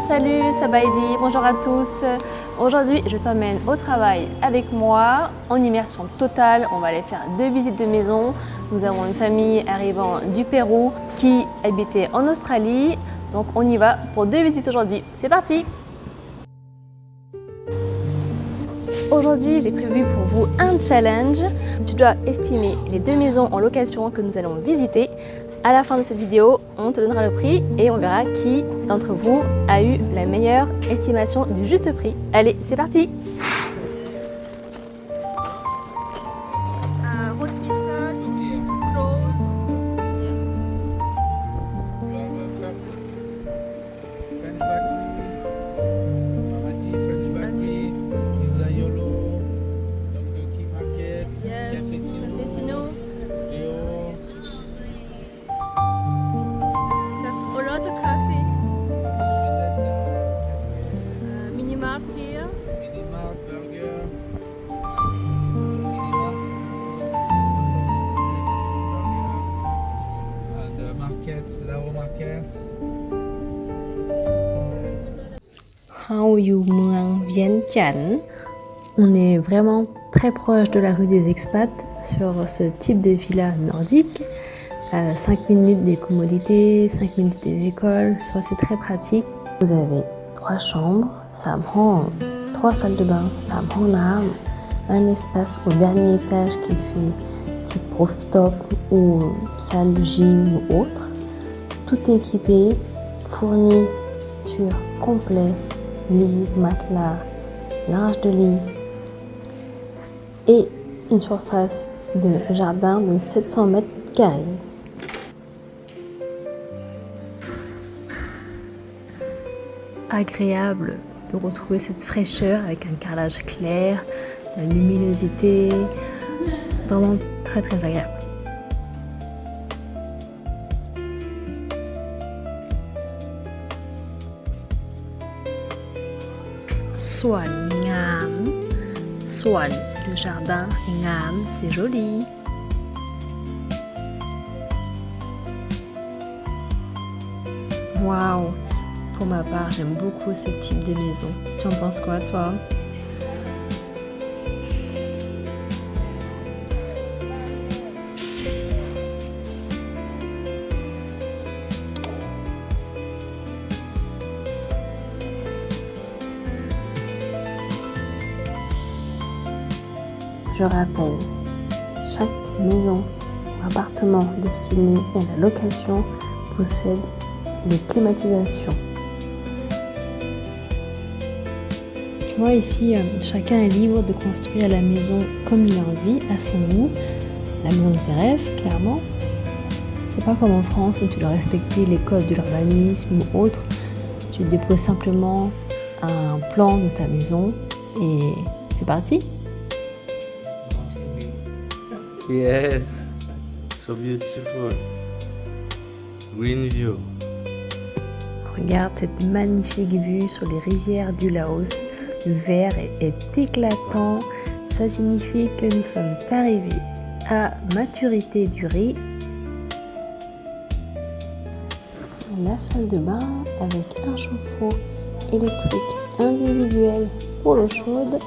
salut, Sabaidi, bonjour à tous. Aujourd'hui, je t'emmène au travail avec moi en immersion totale. On va aller faire 2 visites de maison. Nous avons une famille arrivant du Pérou qui habitait en Australie. Donc on y va pour 2 visites aujourd'hui. C'est parti! Aujourd'hui, j'ai prévu pour vous un challenge. Tu dois estimer les 2 maisons en location que nous allons visiter. À la fin de cette vidéo, on te donnera le prix et on verra qui d'entre vous a eu la meilleure estimation du juste prix. Allez, c'est parti! Hospital is closed. Hao Yu Muang Vientiane. On est vraiment très proche de la rue des expats sur ce type de villa nordique. 5 minutes des commodités, 5 minutes des écoles, soit c'est très pratique. Vous avez 3 chambres, 3 salles de bain, un espace au dernier étage qui fait type rooftop ou salle gym ou autre. Tout est équipé, fourniture complet, lit, matelas, linge de lit et une surface de jardin de 700 mètres carrés. Agréable de retrouver cette fraîcheur avec un carrelage clair, la luminosité, vraiment très très agréable. Suan Ngam. Suan, c'est le jardin, Ngam, c'est joli. Waouh! Pour ma part, j'aime beaucoup ce type de maison. Tu en penses quoi, toi? Je rappelle, chaque maison ou appartement destiné à la location possède des climatisations. Tu vois ici, chacun est libre de construire la maison comme il a envie, à son goût, la maison de ses rêves, clairement. C'est pas comme en France où tu dois respecter les codes de l'urbanisme ou autre. Tu déposes simplement un plan de ta maison et c'est parti. Yes, so beautiful. Green view. Regarde cette magnifique vue sur les rizières du Laos. Le vert est éclatant. Ça signifie que nous sommes arrivés à maturité du riz. La salle de bain avec un chauffe-eau électrique individuel pour l'eau chaude.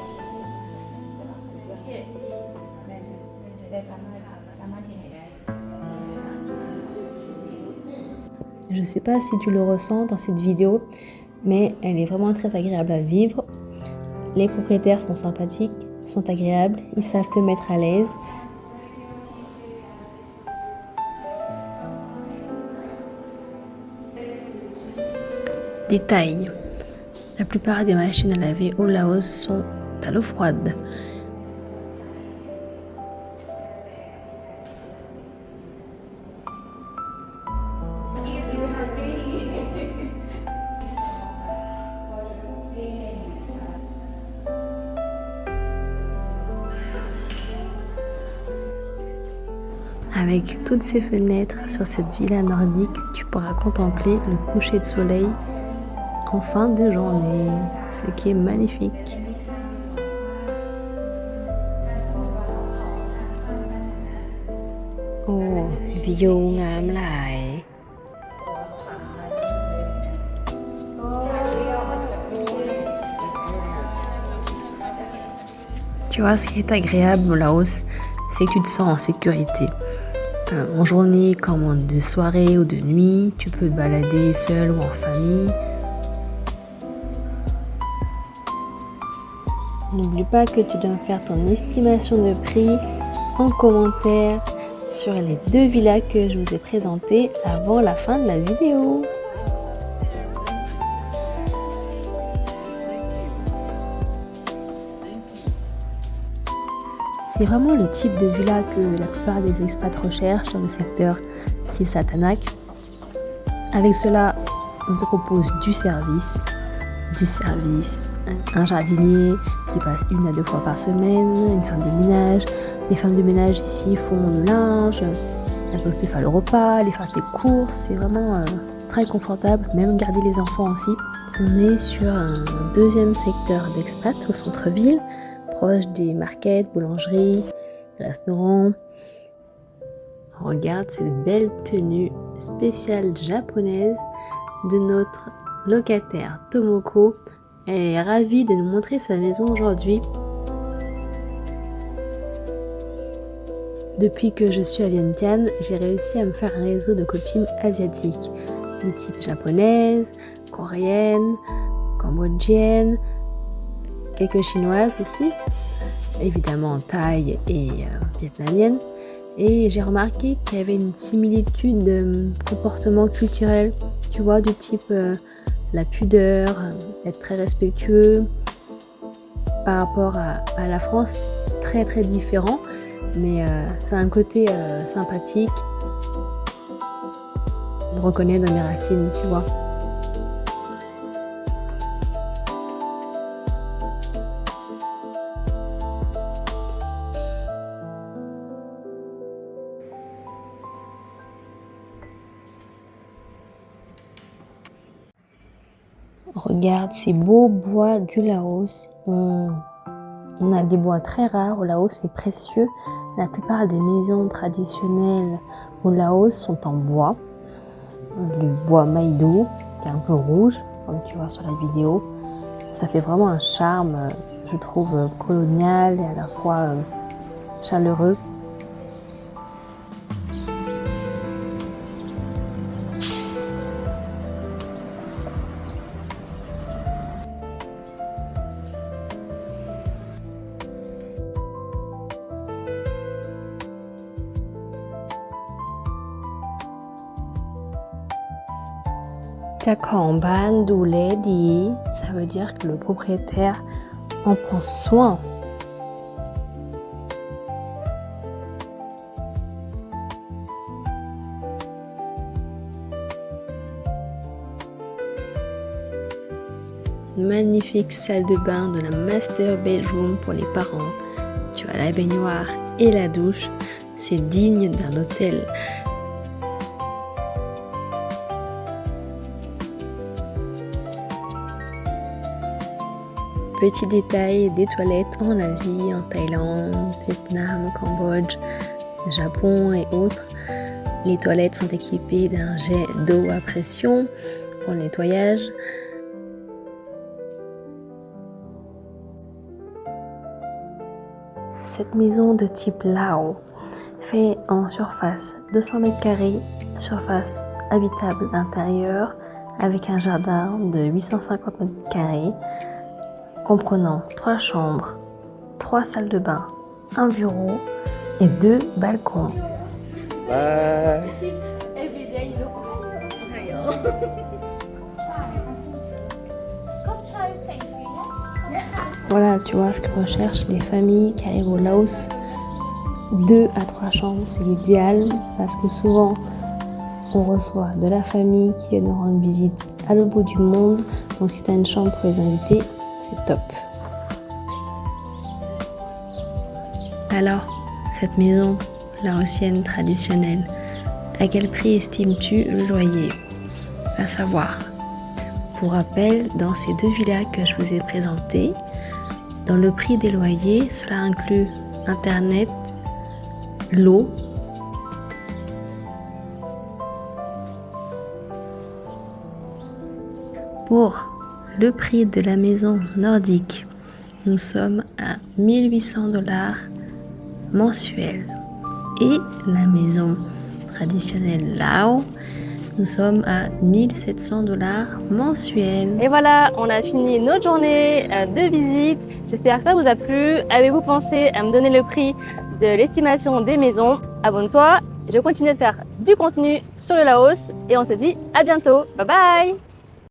Je ne sais pas si tu le ressens dans cette vidéo, mais elle est vraiment très agréable à vivre. Les propriétaires sont sympathiques, sont agréables, ils savent te mettre à l'aise. Détail. La plupart des machines à laver au Laos sont à l'eau froide. Avec toutes ces fenêtres sur cette villa nordique, tu pourras contempler le coucher de soleil en fin de journée, ce qui est magnifique. Oh, view ngam lại. Tu vois, ce qui est agréable au Laos, c'est que tu te sens en sécurité. En journée comme de soirée ou de nuit, tu peux te balader seul ou en famille. N'oublie pas que tu dois faire ton estimation de prix en commentaire sur les 2 villas que je vous ai présentées avant la fin de la vidéo. C'est vraiment le type de villa que la plupart des expats recherchent dans le secteur Sisatanak. Avec cela, on te propose du service, un jardinier qui passe 1 à 2 fois par semaine, une femme de ménage. Les femmes de ménage ici font le linge, elles peuvent te faire le repas, les faire tes courses, c'est vraiment très confortable, même garder les enfants aussi. On est sur un 2e secteur d'expat au centre-ville, proche des markets, boulangeries, restaurants. Regarde cette belle tenue spéciale japonaise de notre locataire Tomoko. Elle est ravie de nous montrer sa maison aujourd'hui. Depuis que je suis à Vientiane, j'ai réussi à me faire un réseau de copines asiatiques, de type japonaise, coréenne, cambodgienne, quelques chinoises aussi, évidemment thaï et vietnamienne. Et j'ai remarqué qu'il y avait une similitude de comportement culturel, tu vois, du type la pudeur, être très respectueux. Par rapport à la France, très très différent, mais c'est un côté sympathique. Je me reconnais dans mes racines, tu vois. Regarde ces beaux bois du Laos. On a des bois très rares au Laos et précieux. La plupart des maisons traditionnelles au Laos sont en bois. Le bois maïdou, qui est un peu rouge, comme tu vois sur la vidéo. Ça fait vraiment un charme, je trouve, colonial et à la fois chaleureux. Chakhomban Doulé Di, ça veut dire que le propriétaire en prend soin. Magnifique salle de bain de la master bedroom pour les parents. Tu as la baignoire et la douche. C'est digne d'un hôtel. Petit détail, des toilettes en Asie, en Thaïlande, Vietnam, Cambodge, Japon et autres. Les toilettes sont équipées d'un jet d'eau à pression pour le nettoyage. Cette maison de type Lao fait en surface 200 m², surface habitable intérieure, avec un jardin de 850 m², comprenant 3 chambres, 3 salles de bain, un bureau et 2 balcons. Bye. Voilà, tu vois ce que recherchent les familles qui arrivent au Laos. 2 à 3 chambres, c'est l'idéal parce que souvent on reçoit de la famille qui vient nous rendre visite à l'autre bout du monde. Donc si tu as une chambre pour les invités, c'est top. Alors, cette maison laotienne traditionnelle, à quel prix estimes-tu le loyer? À savoir, pour rappel, dans ces 2 villas que je vous ai présentées, dans le prix des loyers, cela inclut Internet, l'eau, pour le prix de la maison nordique nous sommes à 1800 $ mensuels. Et la maison traditionnelle Lao, nous sommes à 1700 $ mensuels. Et voilà, on a fini notre journée de visite. J'espère que ça vous a plu. Avez-vous pensé à me donner le prix de l'estimation des maisons? Abonne-toi, je continue de faire du contenu sur le Laos et on se dit à bientôt. Bye bye!